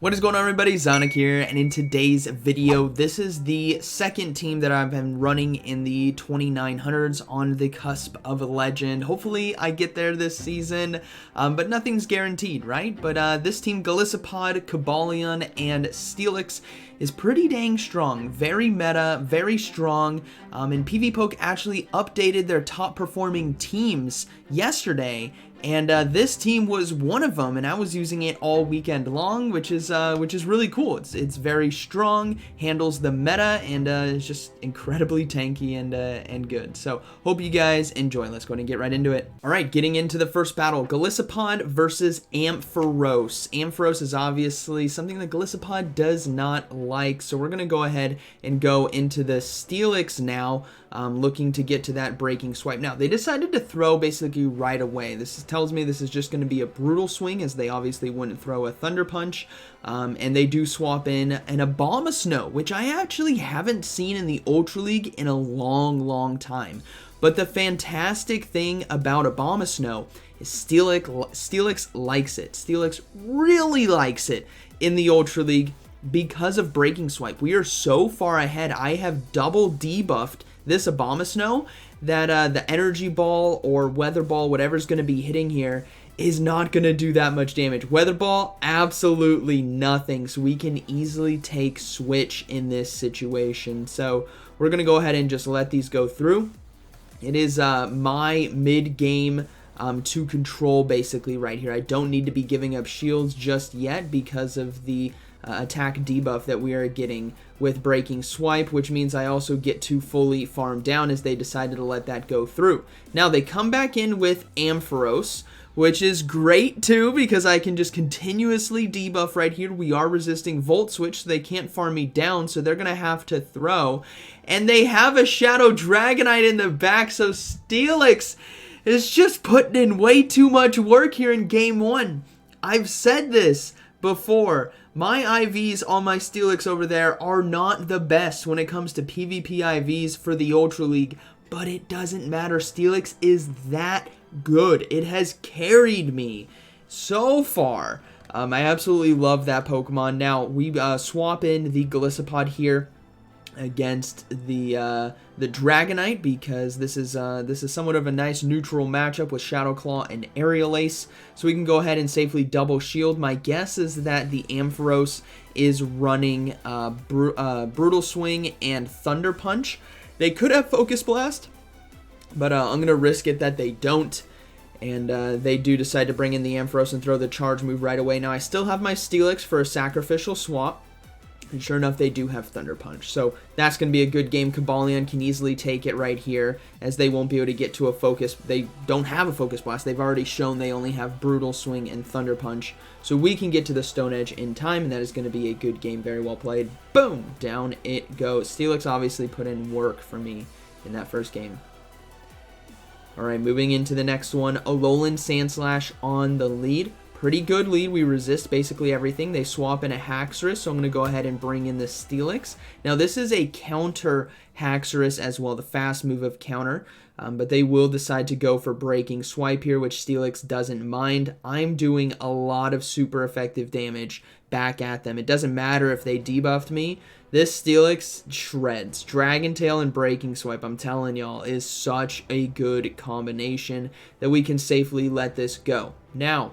What is going on, everybody? ZyoniK here, and in today's video, this is the second team that I've been running in the 2900s on the cusp of a legend. Hopefully I get there this season, but nothing's guaranteed, right? But this team, Golisopod, Cobalion, and Steelix, is pretty dang strong. Very meta, very strong, and PvPoke actually updated their top performing teams yesterday, and this team was one of them, and I was using it all weekend long, which is really cool. It's very strong, handles the meta, and it's just incredibly tanky and good. So hope you guys enjoy. Let's go ahead and get right into it. All right, getting into the first battle, Golisopod versus Aeros. Aeros is obviously something that Golisopod does not like, so we're gonna go ahead and go into the Steelix now. Looking to get to that breaking swipe. Now, they decided to throw basically right away. This tells me this is just going to be a brutal swing, as they obviously wouldn't throw a Thunder Punch. And they do swap in an Abomasnow, which I actually haven't seen in the Ultra League in a long time. But the fantastic thing about Abomasnow is Steelix likes it. Steelix really likes it in the Ultra League because of breaking swipe. We are so far ahead. I have double debuffed this Abomasnow that the energy ball or weather ball, whatever's going to be hitting here, is not going to do that much damage. Weather ball, absolutely nothing. So we can easily take switch in this situation. So we're going to go ahead and just let these go through. It is my mid-game to control basically right here. I don't need to be giving up shields just yet because of the attack debuff that we are getting with breaking swipe, which means I also get to fully farm down as they decided to let that go through. Now they come back in with Aeros, which is great too because I can just continuously debuff right here. We are resisting Volt Switch, so they can't farm me down, so they're gonna have to throw. And they have a Shadow Dragonite in the back, so Steelix is just putting in way too much work here in game one. I've said this before. My IVs on my Steelix over there are not the best when it comes to PvP IVs for the Ultra League, but it doesn't matter. Steelix is that good. It has carried me so far. I absolutely love that Pokemon. Now, we swap in the Golisopod here against the Dragonite because this is somewhat of a nice neutral matchup with Shadow Claw and Aerial Ace, so we can go ahead and safely double shield. My guess is that the Aeros is running Brutal Swing and Thunder Punch. They could have Focus Blast, but I'm gonna risk it that they don't, and they do decide to bring in the Aeros and throw the charge move right away. Now I still have my Steelix for a sacrificial swap. And sure enough, they do have Thunder Punch. So that's going to be a good game. Cobalion can easily take it right here, as they won't be able to get to a focus. They don't have a Focus Blast. They've already shown they only have Brutal Swing and Thunder Punch. So we can get to the Stone Edge in time, and that is going to be a good game. Very well played. Boom! Down it goes. Steelix obviously put in work for me in that first game. Alright, moving into the next one. Alolan Sandslash on the lead. Pretty good lead. We resist basically everything. They swap in a Haxorus, so I'm going to go ahead and bring in the Steelix. Now, this is a counter Haxorus as well, the fast move of counter, but they will decide to go for breaking swipe here, which Steelix doesn't mind. I'm doing a lot of super effective damage back at them. It doesn't matter if they debuffed me. This Steelix shreds. Dragon Tail and breaking swipe, I'm telling y'all, is such a good combination that we can safely let this go. Now,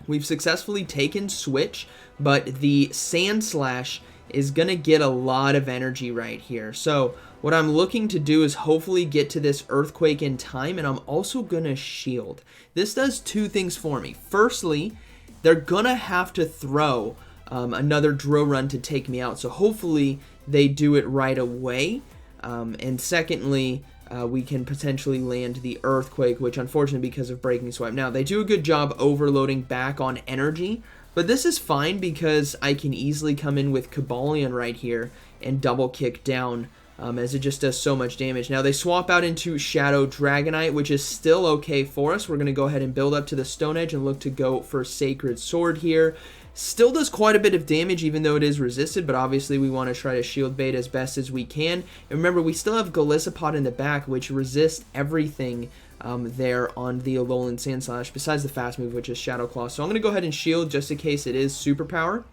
we've successfully taken switch, but the Sandslash is going to get a lot of energy right here. So what I'm looking to do is hopefully get to this Earthquake in time, and I'm also going to shield. This does two things for me. Firstly, they're going to have to throw another drill run to take me out, so hopefully they do it right away. And secondly, we can potentially land the Earthquake, which unfortunately because of breaking swipe. Now, they do a good job overloading back on energy, but this is fine because I can easily come in with Cobalion right here and double kick down as it just does so much damage. Now, they swap out into Shadow Dragonite, which is still okay for us. We're going to go ahead and build up to the Stone Edge and look to go for Sacred Sword here. Still does quite a bit of damage even though it is resisted, but obviously we want to try to shield bait as best as we can. And remember, we still have Golisopod in the back, which resists everything there on the Alolan Sandslash, besides the fast move, which is Shadow Claw. So I'm going to go ahead and shield just in case it is superpower.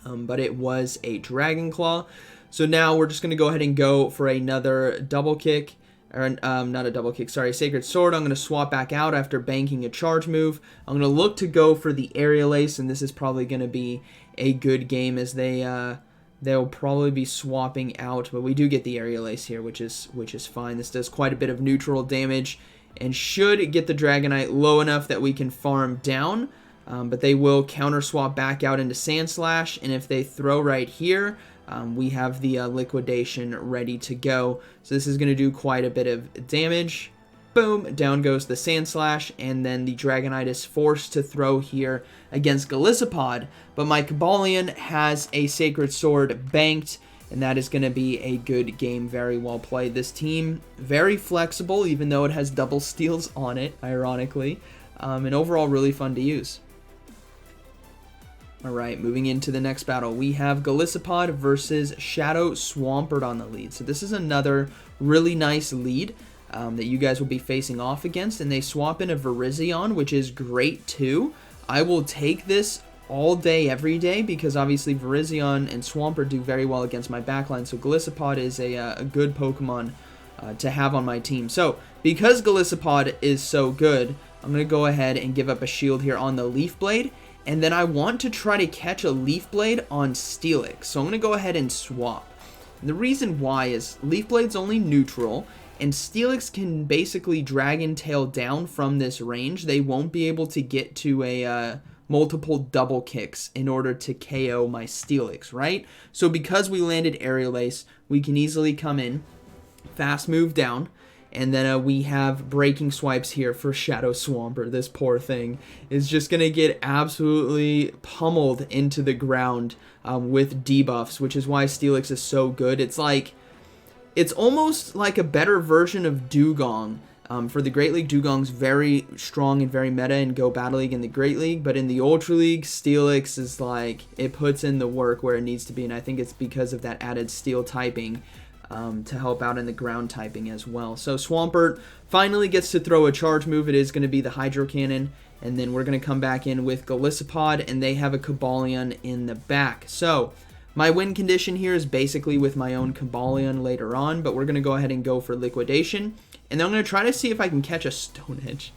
but it was a Dragon Claw. So now we're just going to go ahead and go for another double kick. Or not a double kick, sorry, Sacred Sword. I'm going to swap back out after banking a charge move. I'm going to look to go for the Aerial Ace, and this is probably going to be a good game as they'll probably be swapping out, but we do get the Aerial Ace here, which is fine. This does quite a bit of neutral damage and should get the Dragonite low enough that we can farm down, but they will counter swap back out into Sand Slash, and if they throw right here, we have the liquidation ready to go. So this is going to do quite a bit of damage. Boom, down goes the Sand Slash, and then the Dragonite is forced to throw here against Golisopod, but my Cobalion has a Sacred Sword banked, and that is going to be a good game. Very well played. This team, very flexible, even though it has double steals on it, ironically, and overall really fun to use. Alright, moving into the next battle, we have Golisopod versus Shadow Swampert on the lead. So this is another really nice lead that you guys will be facing off against, and they swap in a Virizion, which is great too. I will take this all day, every day, because obviously Virizion and Swampert do very well against my backline, so Golisopod is a good Pokemon to have on my team. So, because Golisopod is so good, I'm going to go ahead and give up a shield here on the Leaf Blade, and then I want to try to catch a Leaf Blade on Steelix. So I'm going to go ahead and swap. And the reason why is Leaf Blade's only neutral, and Steelix can basically Dragon Tail down from this range. They won't be able to get to a multiple double kicks in order to KO my Steelix, right? So because we landed Aerial Ace, we can easily come in, fast move down, and then we have breaking swipes here for Shadow Swampert. This poor thing is just going to get absolutely pummeled into the ground with debuffs, which is why Steelix is so good. It's almost like a better version of Dugong. For the Great League, Dugong's very strong and very meta in Go Battle League and the Great League, but in the Ultra League, Steelix is like, it puts in the work where it needs to be, and I think it's because of that added steel typing to help out in the ground typing as well. So Swampert finally gets to throw a charge move. It is going to be the Hydro Cannon, and then we're going to come back in with Golisopod, and they have a Cobalion in the back. So my win condition here is basically with my own Cobalion later on, but we're going to go ahead and go for Liquidation, and then I'm going to try to see if I can catch a Stone Edge.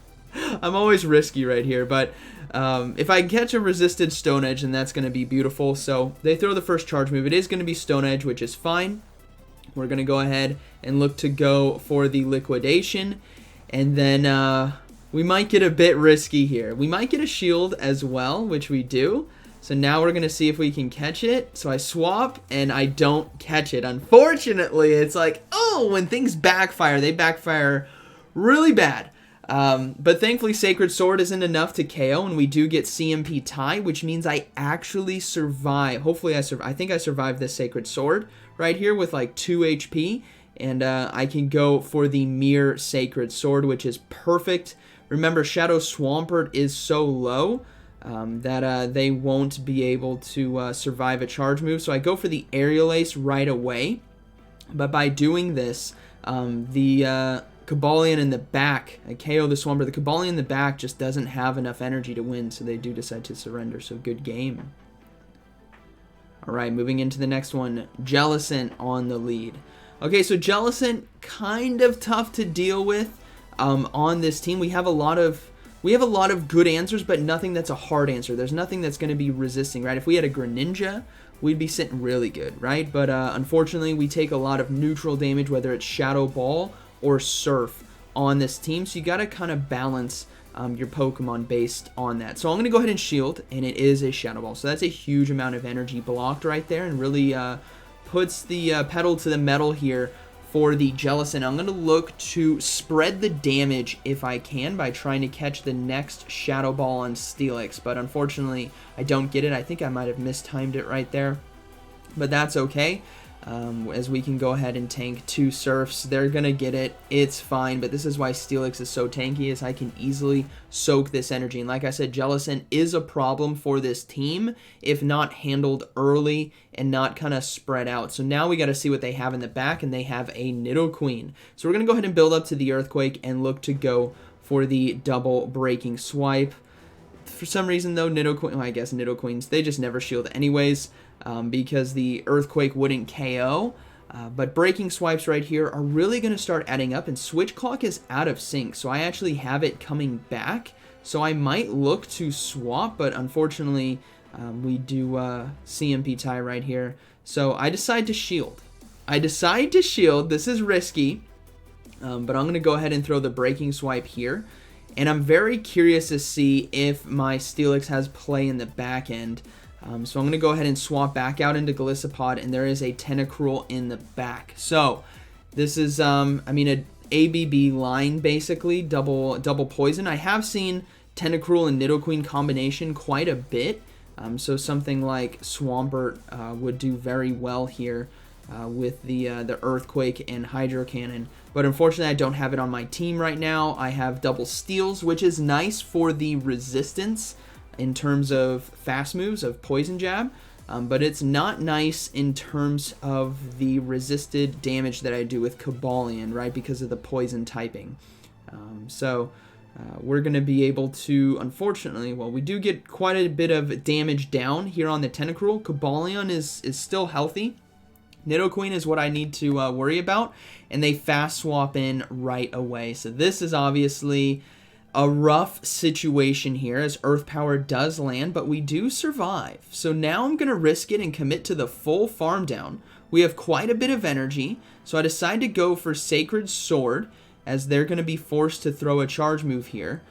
I'm always risky right here, but if I catch a resisted Stone Edge, then that's going to be beautiful. So they throw the first charge move. It is going to be Stone Edge, which is fine. We're going to go ahead and look to go for the Liquidation, and then we might get a bit risky here. We might get a shield as well, which we do. So now we're going to see if we can catch it. So I swap, and I don't catch it. Unfortunately, it's like, oh, when things backfire, they backfire really bad. But thankfully, Sacred Sword isn't enough to KO, and we do get CMP tie, which means I actually survive. Hopefully, I think I survived this Sacred Sword right here with like 2 HP, and I can go for the Mere Sacred Sword, which is perfect. Remember, Shadow Swampert is so low that they won't be able to survive a charge move. So I go for the Aerial Ace right away, but by doing this, the Cobalion in the back, I KO the Swampert. The Cobalion in the back just doesn't have enough energy to win, so they do decide to surrender. So good game. Alright, moving into the next one, Jalis on the lead. Okay, so Jalis, kind of tough to deal with on this team. We have a lot of good answers, but nothing that's a hard answer. There's nothing that's going to be resisting, right? If we had a Greninja, we'd be sitting really good, right? But unfortunately, we take a lot of neutral damage, whether it's Shadow Ball or Surf on this team, so you got to kind of balance your Pokemon based on that. So I'm going to go ahead and shield, and it is a Shadow Ball. So that's a huge amount of energy blocked right there, and really puts the pedal to the metal here for the Jalis. I'm going to look to spread the damage if I can by trying to catch the next Shadow Ball on Steelix, but unfortunately I don't get it. I think I might have mistimed it right there, but that's okay. As we can go ahead and tank 2 Surfs. They're going to get it. It's fine, but this is why Steelix is so tanky, is I can easily soak this energy. And like I said, Jalis is a problem for this team if not handled early and not kind of spread out. So now we got to see what they have in the back, and they have a Nidoqueen. So we're going to go ahead and build up to the Earthquake and look to go for the double breaking swipe. For some reason, though, Nidoqueen, well, I guess Nidoqueens, they just never shield anyways. because the Earthquake wouldn't KO. But Breaking Swipes right here are really going to start adding up, and Switch Clock is out of sync, so I actually have it coming back. So I might look to swap, but unfortunately we do CMP tie right here. So I decide to shield. This is risky, but I'm going to go ahead and throw the Breaking Swipe here. And I'm very curious to see if my Steelix has play in the back end. So I'm going to go ahead and swap back out into Golisopod, and there is a Tentacruel in the back. So this is, I mean, an ABB line, basically, double poison. I have seen Tentacruel and Nidoqueen combination quite a bit. So something like Swampert would do very well here with the Earthquake and Hydro Cannon. But unfortunately, I don't have it on my team right now. I have double Steels, which is nice for the resistance in terms of fast moves of Poison Jab, but it's not nice in terms of the resisted damage that I do with Cobalion, right, because of the poison typing. We're going to be able to, unfortunately, well, we do get quite a bit of damage down here on the Tentacruel. Cobalion is still healthy. Nidoqueen is what I need to worry about, and they fast swap in right away. So this is obviously a rough situation here as Earth Power does land, but we do survive. So now I'm going to risk it and commit to the full farm down. We have quite a bit of energy, so I decide to go for Sacred Sword as they're going to be forced to throw a charge move here.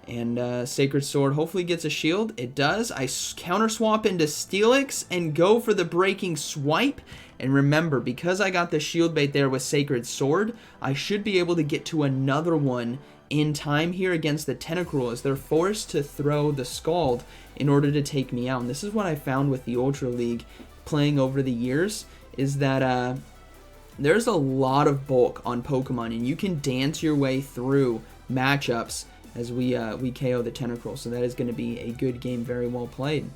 And Sacred Sword hopefully gets a shield. It does. I counter swap into Steelix and go for the Breaking Swipe. And remember, because I got the shield bait there with Sacred Sword, I should be able to get to another one in time here against the Tentacruel as they're forced to throw the Scald in order to take me out. And this is what I found with the Ultra League playing over the years, is that there's a lot of bulk on Pokemon, and you can dance your way through matchups as we KO the Tentacruel. So that is going to be a good game, very well played.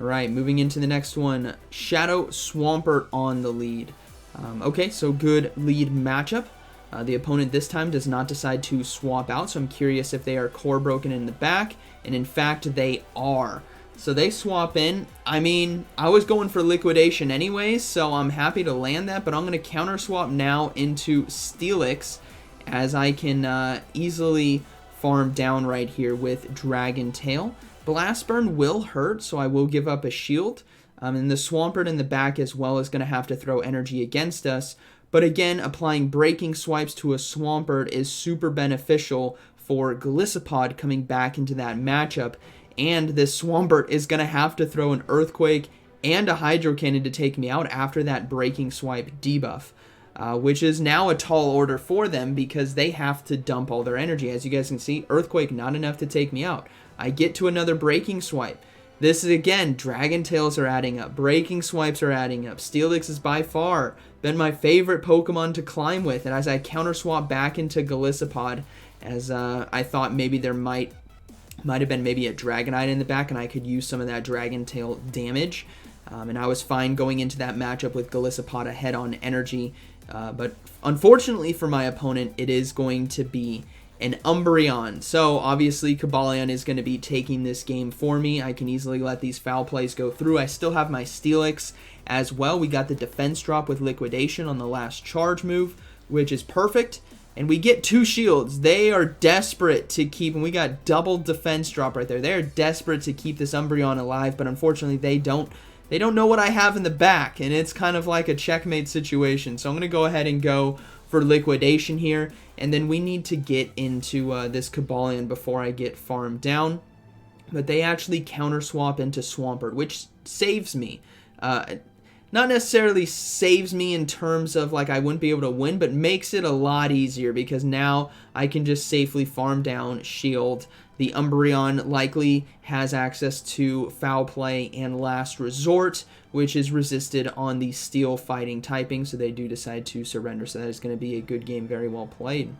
Alright, moving into the next one, Shadow Swampert on the lead. Okay, so good lead matchup. The opponent this time does not decide to swap out, so I'm curious if they are core broken in the back, and in fact they are. So they swap in. I mean, I was going for liquidation anyways, so I'm happy to land that, but I'm going to counter swap now into Steelix as I can easily farm down right here with Dragon Tail. Blast Burn will hurt, so I will give up a shield. And the Swampert in the back as well is going to have to throw energy against us. But again, applying Breaking Swipes to a Swampert is super beneficial for Golisopod coming back into that matchup. And this Swampert is going to have to throw an Earthquake and a Hydro Cannon to take me out after that Breaking Swipe debuff. Which is now a tall order for them because they have to dump all their energy. As you guys can see, Earthquake not enough to take me out. I get to another Breaking Swipe. This is, again, Dragon Tails are adding up. Breaking Swipes are adding up. Steelix is by far been my favorite Pokemon to climb with. And as I counter swap back into Golisopod, as I thought maybe there might have been maybe a Dragonite in the back and I could use some of that Dragon Tail damage. And I was fine going into that matchup with Golisopod ahead on energy. But unfortunately for my opponent, it is going to be an Umbreon. So obviously Cobalion is going to be taking this game for me. I can easily let these foul plays go through. I still have my Steelix as well. We got the defense drop with liquidation on the last charge move, which is perfect. And we get 2 shields. They are desperate to keep, and we got double defense drop right there. They're desperate to keep this Umbreon alive, but unfortunately they don't know what I have in the back, and it's kind of like a checkmate situation. So I'm going to go ahead and go for liquidation here, and then we need to get into this Cobalion before I get farmed down. But they actually counter swap into Swampert, which saves me. Not necessarily saves me in terms of like I wouldn't be able to win, but makes it a lot easier because now I can just safely farm down, shield. The Umbreon likely has access to Foul Play and Last Resort, which is resisted on the Steel Fighting typing, so they do decide to surrender. So that is going to be a good game, very well played.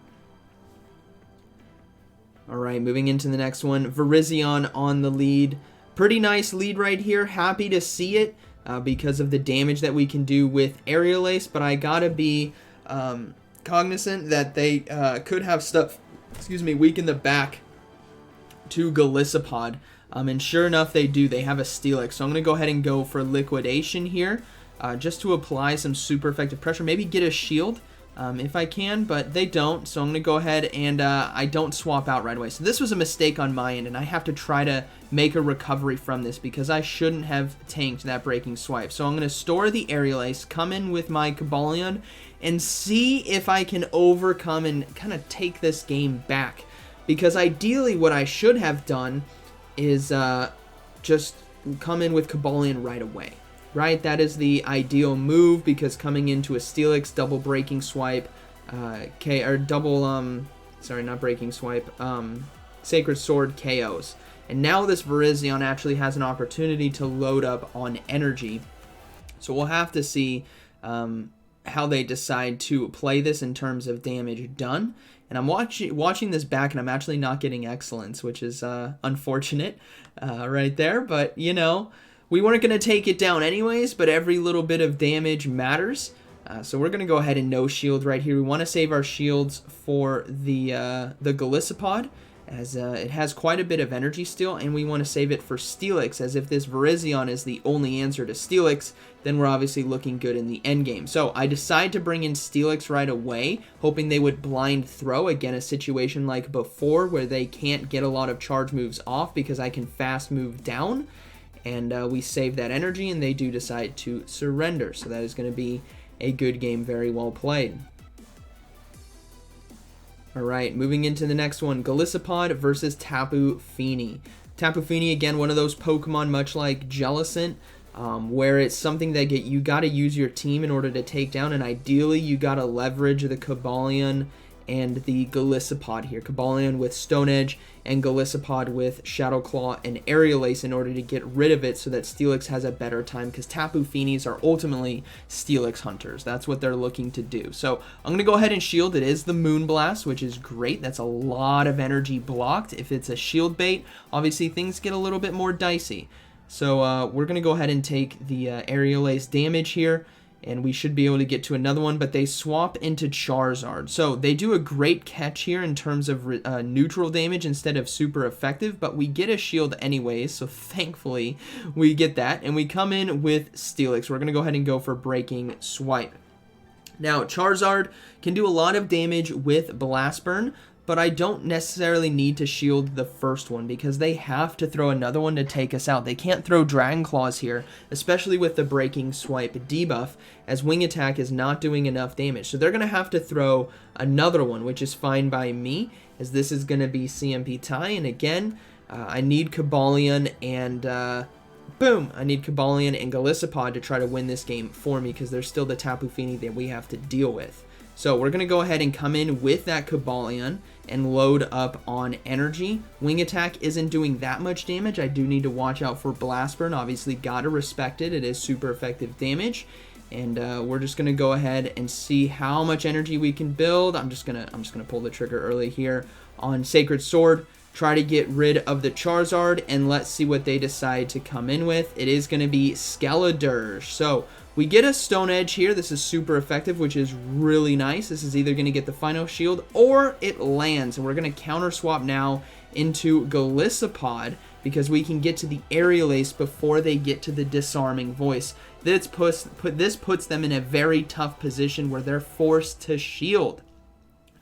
Alright, moving into the next one. Virizion on the lead. Pretty nice lead right here. Happy to see it. Because of the damage that we can do with Aerial Ace, but I gotta be cognizant that they could have stuff, weak in the back to Golisopod. And sure enough, they do. They have a Steelix. So I'm going to go ahead and go for Liquidation here, just to apply some super effective pressure. Maybe get a shield if I can, but they don't. So I'm going to go ahead and I don't swap out right away. So this was a mistake on my end, and I have to try to make a recovery from this because I shouldn't have tanked that breaking swipe. So I'm going to store the Aerial Ace, come in with my Cobalion, and see if I can overcome and kind of take this game back. Because ideally what I should have done is just come in with Cobalion right away. Right, that is the ideal move because coming into a Steelix, double breaking swipe, sorry, not breaking swipe, Sacred Sword KOs. And now this Virizion actually has an opportunity to load up on energy. So we'll have to see how they decide to play this in terms of damage done. And I'm watching this back, and I'm actually not getting excellence, which is unfortunate right there. But, you know, we weren't going to take it down anyways, but every little bit of damage matters. So we're going to go ahead and no shield right here. We want to save our shields for the Golisopod, as it has quite a bit of energy still, and we want to save it for Steelix, as if this Virizion is the only answer to Steelix, then we're obviously looking good in the end game. So I decide to bring in Steelix right away, hoping they would blind throw. Again, a situation like before where they can't get a lot of charge moves off because I can fast move down. And we save that energy, and they do decide to surrender. So that is going to be a good game, very well played. Alright, moving into the next one, Golisopod versus Tapu Fini. Tapu Fini, again, one of those Pokemon much like Jalis, where it's something that you got to use your team in order to take down, and ideally you got to leverage the Cobalion and the Golisopod here. Cobalion with Stone Edge and Golisopod with Shadow Claw and Aerial Ace in order to get rid of it so that Steelix has a better time, because Tapu Finis are ultimately Steelix hunters. That's what they're looking to do. So I'm going to go ahead and shield. It is the Moonblast, which is great. That's a lot of energy blocked. If it's a shield bait, obviously things get a little bit more dicey. So we're going to go ahead and take the Aerial Ace damage here, and we should be able to get to another one, but they swap into Charizard. So they do a great catch here in terms of neutral damage instead of super effective, but we get a shield anyways, so thankfully we get that, and we come in with Steelix. We're going to go ahead and go for Breaking Swipe. Now, Charizard can do a lot of damage with Blast Burn, but I don't necessarily need to shield the first one because they have to throw another one to take us out. They can't throw Dragon Claws here, especially with the Breaking Swipe debuff, as Wing Attack is not doing enough damage. So they're going to have to throw another one, which is fine by me, as this is going to be CMP tie. And again, I need Cobalion and boom, I need Cobalion and Golisopod to try to win this game for me, because there's still the Tapu Fini that we have to deal with. So we're going to go ahead and come in with that Cobalion and load up on energy. Wing Attack isn't doing that much damage. I do need to watch out for Blast Burn. Obviously, gotta respect it. It is super effective damage. And we're just going to go ahead and see how much energy we can build. I'm just gonna pull the trigger early here on Sacred Sword. Try to get rid of the Charizard, and let's see what they decide to come in with. It is going to be Skeledirge. So we get a Stone Edge here. This is super effective, which is really nice. This is either going to get the final shield or it lands. And we're going to counter swap now into Golisopod, because we can get to the Aerial Ace before they get to the Disarming Voice. This puts them in a very tough position where they're forced to shield.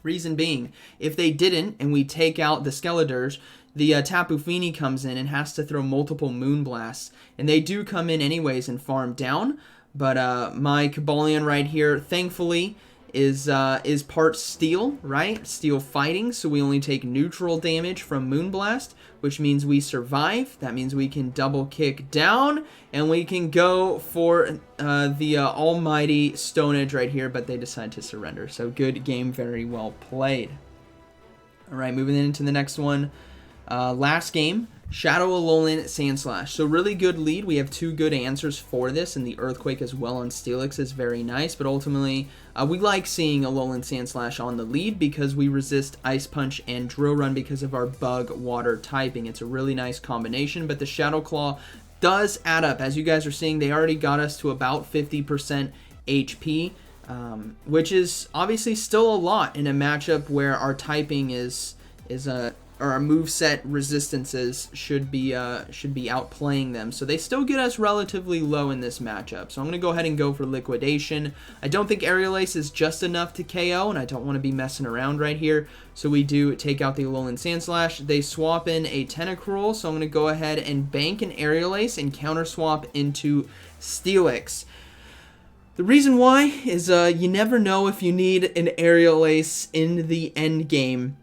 Reason being, if they didn't and we take out the Skeledirge, the Tapu Fini comes in and has to throw multiple Moonblasts. And they do come in anyways and farm down. But my Cobalion right here, thankfully, is part Steel, right? Steel fighting, so we only take neutral damage from Moonblast, which means we survive. That means we can double kick down, and we can go for the almighty Stone Edge right here, but they decide to surrender. So good game, very well played. All right, moving into the next one. Last game. Shadow Alolan Sandslash. So really good lead. We have two good answers for this, and the Earthquake as well on Steelix is very nice, but ultimately we like seeing Alolan Sandslash on the lead because we resist Ice Punch and Drill Run because of our Bug Water typing. It's a really nice combination, but the Shadow Claw does add up. As you guys are seeing, they already got us to about 50% HP, which is obviously still a lot in a matchup where our typing is or our moveset resistances should be outplaying them. So they still get us relatively low in this matchup. So I'm going to go ahead and go for Liquidation. I don't think Aerial Ace is just enough to KO, and I don't want to be messing around right here. So we do take out the Alolan Sandslash. They swap in a Tentacruel, so I'm going to go ahead and bank an Aerial Ace and counter swap into Steelix. The reason why is you never know if you need an Aerial Ace in the end game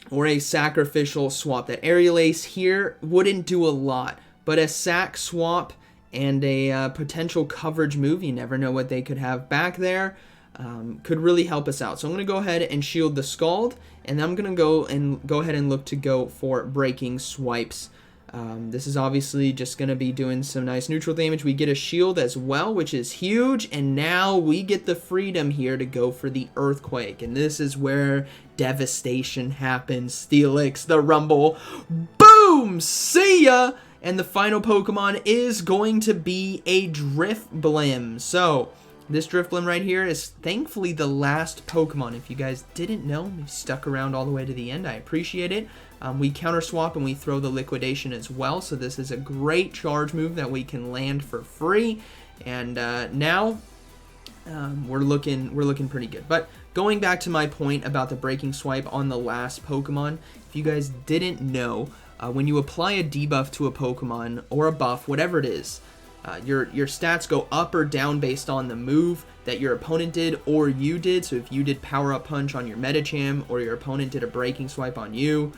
or a sacrificial swap. That Aerial Ace here wouldn't do a lot, but a sac swap and a potential coverage move, you never know what they could have back there, could really help us out. So I'm going to go ahead and shield the Scald, and I'm going to go ahead and look to go for Breaking Swipes. This is obviously just going to be doing some nice neutral damage. We get a shield as well, which is huge, and now we get the freedom here to go for the Earthquake, and this is where devastation happens. Steelix, the Rumble, boom, see ya! And the final Pokemon is going to be a Drifblim. So this Drifblim right here is thankfully the last Pokemon. If you guys didn't know, you stuck around all the way to the end, I appreciate it. We counter swap and we throw the Liquidation as well, so this is a great charge move that we can land for free. And now we're looking pretty good. But going back to my point about the Breaking Swipe on the last Pokemon, if you guys didn't know, when you apply a debuff to a Pokemon or a buff, whatever it is, your stats go up or down based on the move that your opponent did or you did. So if you did Power Up Punch on your Medicham or your opponent did a Breaking Swipe on you,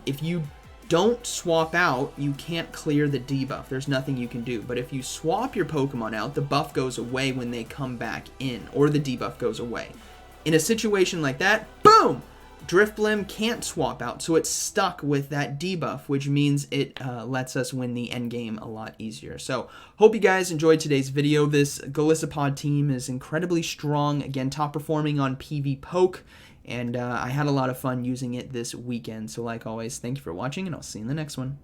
if you don't swap out, you can't clear the debuff. There's nothing you can do. But if you swap your Pokemon out, the buff goes away when they come back in, or the debuff goes away. In a situation like that, boom! Drifblim can't swap out, so it's stuck with that debuff, which means it lets us win the end game a lot easier. So, hope you guys enjoyed today's video. This Golisopod team is incredibly strong, again, top performing on PvPoke, and I had a lot of fun using it this weekend. So, like always, thank you for watching, and I'll see you in the next one.